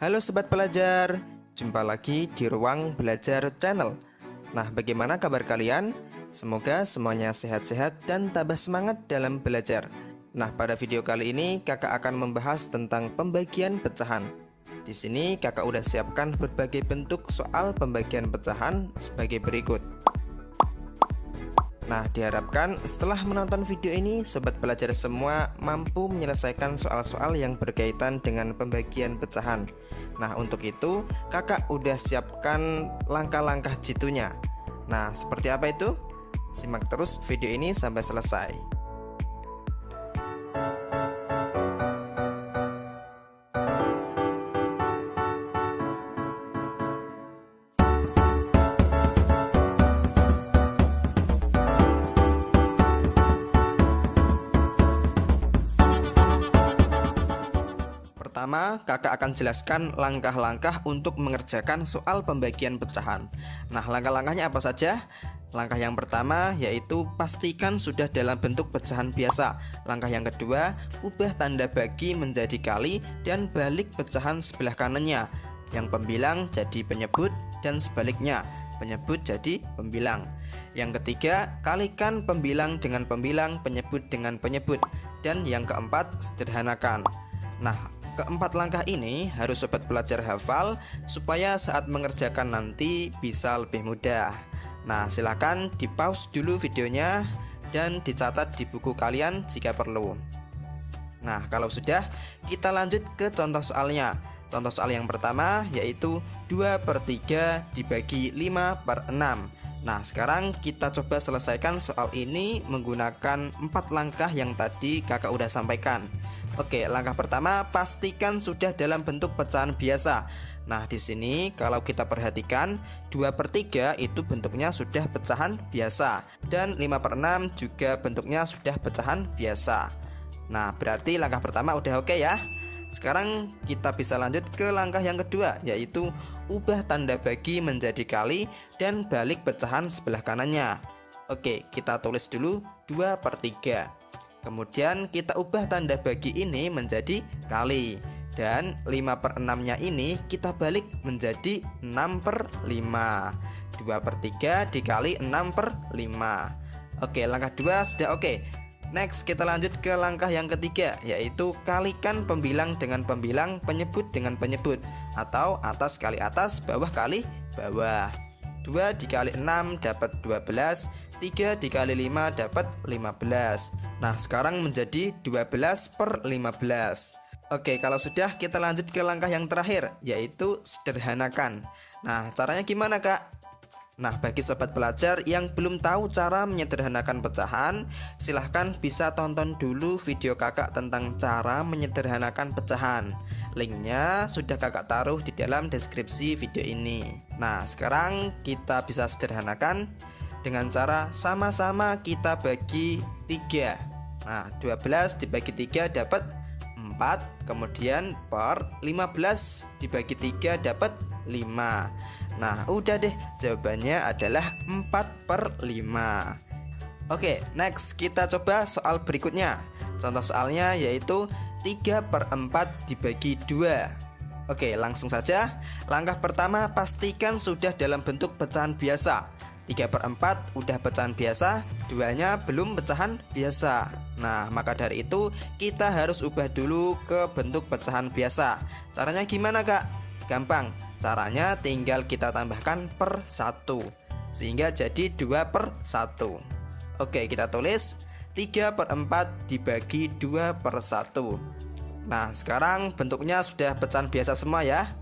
Halo Sobat Pelajar, jumpa lagi di Ruang Belajar Channel. Nah, bagaimana kabar kalian? Semoga semuanya sehat-sehat dan tambah semangat dalam belajar. Nah, pada video kali ini kakak akan membahas tentang pembagian pecahan. Di sini kakak udah siapkan berbagai bentuk soal pembagian pecahan sebagai berikut. Nah, diharapkan setelah menonton video ini, Sobat Pelajar semua mampu menyelesaikan soal-soal yang berkaitan dengan pembagian pecahan. Nah, untuk itu kakak udah siapkan langkah-langkah jitunya. Nah, seperti apa itu? Simak terus video ini sampai selesai. Pertama, kakak akan jelaskan langkah-langkah untuk mengerjakan soal pembagian pecahan. Nah, langkah-langkahnya apa saja? Langkah yang pertama yaitu pastikan sudah dalam bentuk pecahan biasa. Langkah yang kedua, ubah tanda bagi menjadi kali dan balik pecahan sebelah kanannya. Yang pembilang jadi penyebut dan sebaliknya, penyebut jadi pembilang. Yang ketiga, kalikan pembilang dengan pembilang, penyebut dengan penyebut. Dan yang keempat, sederhanakan. Nah, keempat langkah ini harus Sobat Pelajar hafal supaya saat mengerjakan nanti bisa lebih mudah. Nah, silakan di pause dulu videonya dan dicatat di buku kalian jika perlu. Nah, kalau sudah, kita lanjut ke contoh soalnya. Contoh soal yang pertama yaitu 2/3 dibagi 5/6. Nah, sekarang kita coba selesaikan soal ini menggunakan 4 langkah yang tadi kakak udah sampaikan. Oke, langkah pertama, pastikan sudah dalam bentuk pecahan biasa. Nah, di sini kalau kita perhatikan 2/3 itu bentuknya sudah pecahan biasa dan 5/6 juga bentuknya sudah pecahan biasa. Nah, berarti langkah pertama udah oke ya. Sekarang kita bisa lanjut ke langkah yang kedua, yaitu ubah tanda bagi menjadi kali dan balik pecahan sebelah kanannya. Oke, kita tulis dulu 2/3. Kemudian kita ubah tanda bagi ini menjadi kali. Dan 5/6-nya ini kita balik menjadi 6/5. 2/3 dikali 6/5. Oke, langkah 2 sudah oke. Next, kita lanjut ke langkah yang ketiga, yaitu kalikan pembilang dengan pembilang, penyebut dengan penyebut, atau atas kali atas, bawah kali bawah. 2 dikali 6 dapat 12, 3 dikali 5 dapat 15. Nah, sekarang menjadi 12/15. Oke, kalau sudah, kita lanjut ke langkah yang terakhir, yaitu sederhanakan. Nah, caranya gimana, Kak? Nah, bagi Sobat Pelajar yang belum tahu cara menyederhanakan pecahan, silahkan bisa tonton dulu video kakak tentang cara menyederhanakan pecahan. Linknya sudah kakak taruh di dalam deskripsi video ini. Nah, sekarang kita bisa sederhanakan dengan cara sama-sama kita bagi 3. Nah, 12 dibagi 3 dapat 4. Kemudian per 15 dibagi 3 dapat 5. Nah, udah deh, jawabannya adalah 4/5. Oke, next kita coba soal berikutnya. Contoh soalnya yaitu 3/4 dibagi 2. Oke, langsung saja. Langkah pertama, pastikan sudah dalam bentuk pecahan biasa. 3/4 udah pecahan biasa, 2-nya belum pecahan biasa. Nah, maka dari itu kita harus ubah dulu ke bentuk pecahan biasa. Caranya gimana, Kak? Gampang. Caranya tinggal kita tambahkan per 1 sehingga jadi 2/1. Oke, kita tulis 3/4 dibagi 2/1. Nah, sekarang bentuknya sudah pecahan biasa semua ya.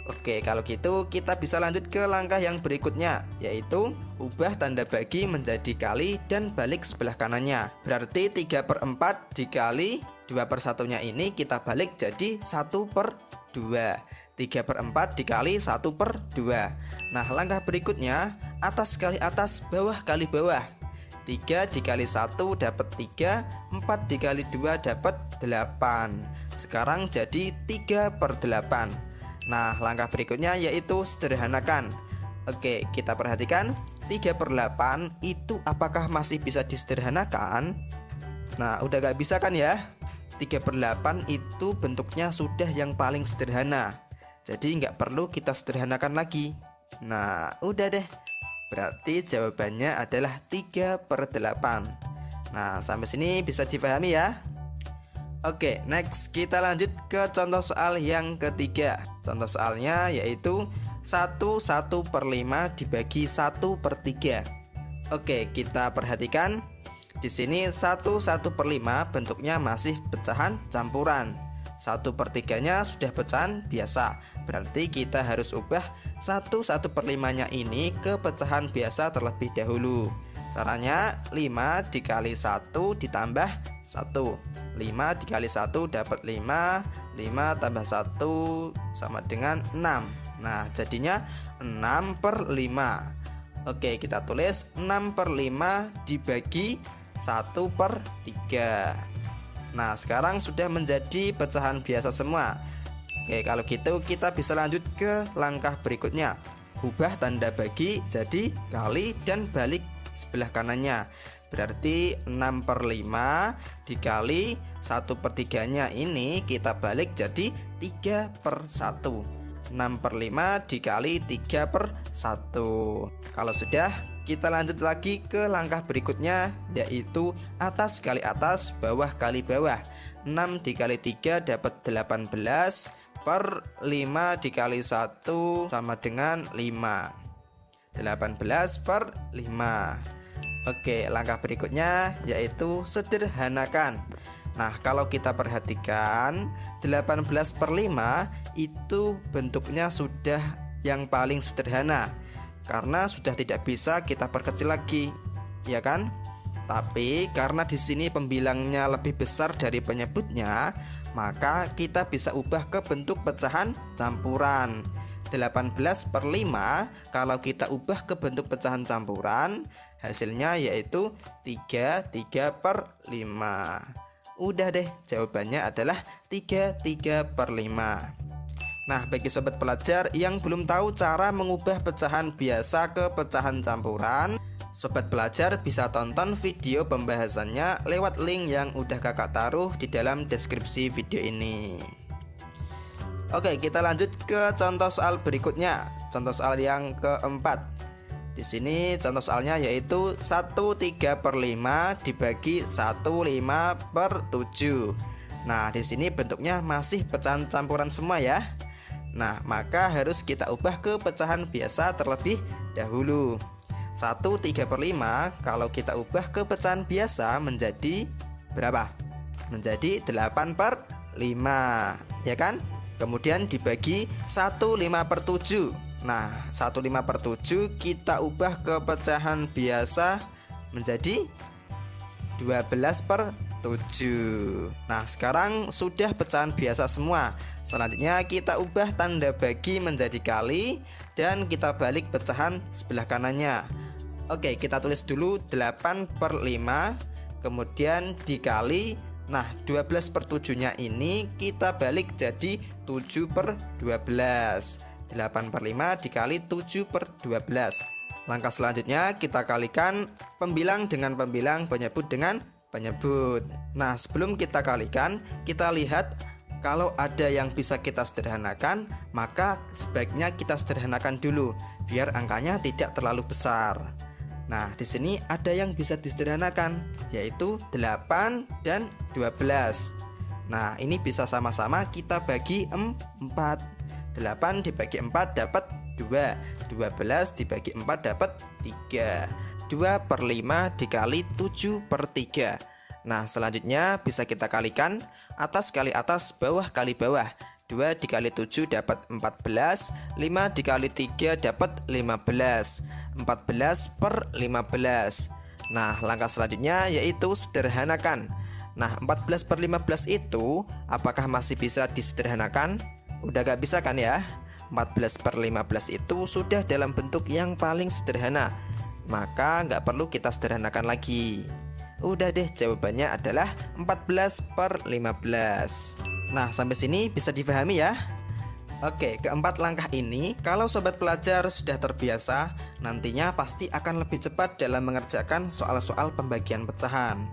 Oke, kalau gitu kita bisa lanjut ke langkah yang berikutnya, yaitu ubah tanda bagi menjadi kali dan balik sebelah kanannya. Berarti 3/4 dikali 2/1-nya ini kita balik jadi 1/2. 3/4 dikali 1/2. Nah, langkah berikutnya atas kali atas, bawah kali bawah. 3 dikali 1 dapat 3, 4 dikali 2 dapat 8. Sekarang jadi 3/8. Nah, langkah berikutnya yaitu sederhanakan. Oke, kita perhatikan 3/8 itu apakah masih bisa disederhanakan? Nah, udah gak bisa kan ya? 3/8 itu bentuknya sudah yang paling sederhana. Jadi nggak perlu kita sederhanakan lagi. Nah, udah deh. Berarti jawabannya adalah 3/8. Nah, sampai sini bisa dipahami ya? Oke, next kita lanjut ke contoh soal yang ketiga. Contoh soalnya yaitu 1/5 dibagi 1/3. Oke, kita perhatikan. Di sini 1/5 bentuknya masih pecahan campuran. 1/3-nya sudah pecahan biasa. Berarti kita harus ubah 1/5-nya ini ke pecahan biasa terlebih dahulu. Caranya 5 dikali 1 ditambah 1. 5 dikali 1 dapat 5. 5 tambah 1 sama dengan 6. Nah, jadinya 6/5. Oke, kita tulis 6/5 dibagi 1/3. Nah, sekarang sudah menjadi pecahan biasa semua. Oke, kalau gitu kita bisa lanjut ke langkah berikutnya. Ubah tanda bagi jadi kali dan balik sebelah kanannya. Berarti 6/5 dikali 1/3-nya ini kita balik jadi 3/1. 6/5 dikali 3/1. Kalau sudah, kita lanjut lagi ke langkah berikutnya, yaitu atas kali atas, bawah kali bawah. 6 dikali 3 dapat 18, per 5 dikali 1 sama dengan 5. 18/5. Oke, langkah berikutnya yaitu sederhanakan. Nah, kalau kita perhatikan 18/5 itu bentuknya sudah yang paling sederhana, karena sudah tidak bisa kita perkecil lagi, ya kan? Tapi karena di sini pembilangnya lebih besar dari penyebutnya, maka kita bisa ubah ke bentuk pecahan campuran. 18/5 kalau kita ubah ke bentuk pecahan campuran, hasilnya yaitu 3/5. Udah deh, jawabannya adalah 3/5. Nah, bagi sobat pelajar yang belum tahu cara mengubah pecahan biasa ke pecahan campuran, sobat pelajar bisa tonton video pembahasannya lewat link yang udah kakak taruh di dalam deskripsi video ini. Oke, kita lanjut ke contoh soal berikutnya. Contoh soal yang keempat. Di sini contoh soalnya yaitu 1/3/5 dibagi 1/5/7. Nah, di sini bentuknya masih pecahan campuran semua ya. Nah, maka harus kita ubah ke pecahan biasa terlebih dahulu. 1/3/5 kalau kita ubah ke pecahan biasa menjadi berapa? Menjadi 8/5, ya kan? Kemudian dibagi 1/5/7. Nah, 1/5/7 kita ubah ke pecahan biasa menjadi 12/7. Nah, sekarang sudah pecahan biasa semua. Selanjutnya kita ubah tanda bagi menjadi kali dan kita balik pecahan sebelah kanannya. Oke, kita tulis dulu 8/5, kemudian dikali. Nah, 12/7-nya ini kita balik jadi 7/12. 8/5 dikali 7/12. Langkah selanjutnya kita kalikan pembilang dengan pembilang, penyebut dengan penyebut. Nah, sebelum kita kalikan, kita lihat kalau ada yang bisa kita sederhanakan, maka sebaiknya kita sederhanakan dulu biar angkanya tidak terlalu besar. Nah, di sini ada yang bisa disederhanakan, yaitu 8 dan 12. Nah, ini bisa sama-sama kita bagi 4. 8 dibagi 4 dapat 2. 12 dibagi 4 dapat 3. 2/5 dikali 7/3. Nah, selanjutnya bisa kita kalikan atas kali atas, bawah kali bawah. 2 dikali 7 dapat 14. 5 dikali 3 dapat 15. 14/15. Nah, langkah selanjutnya yaitu sederhanakan. Nah, 14/15 itu apakah masih bisa disederhanakan? Udah gak bisa kan ya? 14/15 itu sudah dalam bentuk yang paling sederhana, maka gak perlu kita sederhanakan lagi. Udah deh, jawabannya adalah 14/15. Nah, sampai sini bisa dipahami ya? Oke, keempat langkah ini kalau sobat pelajar sudah terbiasa, nantinya pasti akan lebih cepat dalam mengerjakan soal-soal pembagian pecahan.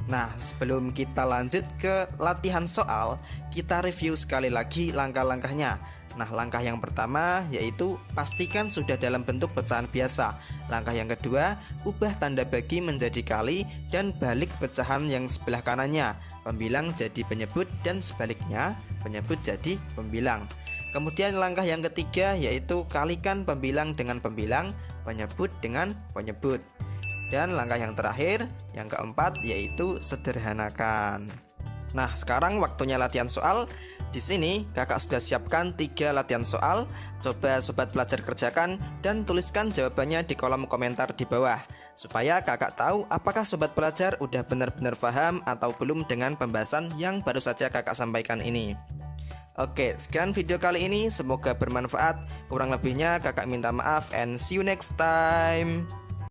Nah, sebelum kita lanjut ke latihan soal, kita review sekali lagi langkah-langkahnya. Nah, langkah yang pertama yaitu pastikan sudah dalam bentuk pecahan biasa. Langkah yang kedua, ubah tanda bagi menjadi kali dan balik pecahan yang sebelah kanannya. Pembilang jadi penyebut dan sebaliknya, penyebut jadi pembilang. Kemudian langkah yang ketiga yaitu kalikan pembilang dengan pembilang, penyebut dengan penyebut. Dan langkah yang terakhir, yang keempat yaitu sederhanakan. Nah, sekarang waktunya latihan soal. Di sini kakak sudah siapkan 3 latihan soal. Coba sobat pelajar kerjakan dan tuliskan jawabannya di kolom komentar di bawah, supaya kakak tahu apakah sobat pelajar udah benar-benar paham atau belum dengan pembahasan yang baru saja kakak sampaikan ini. Oke, sekian video kali ini, semoga bermanfaat. Kurang lebihnya kakak minta maaf and see you next time.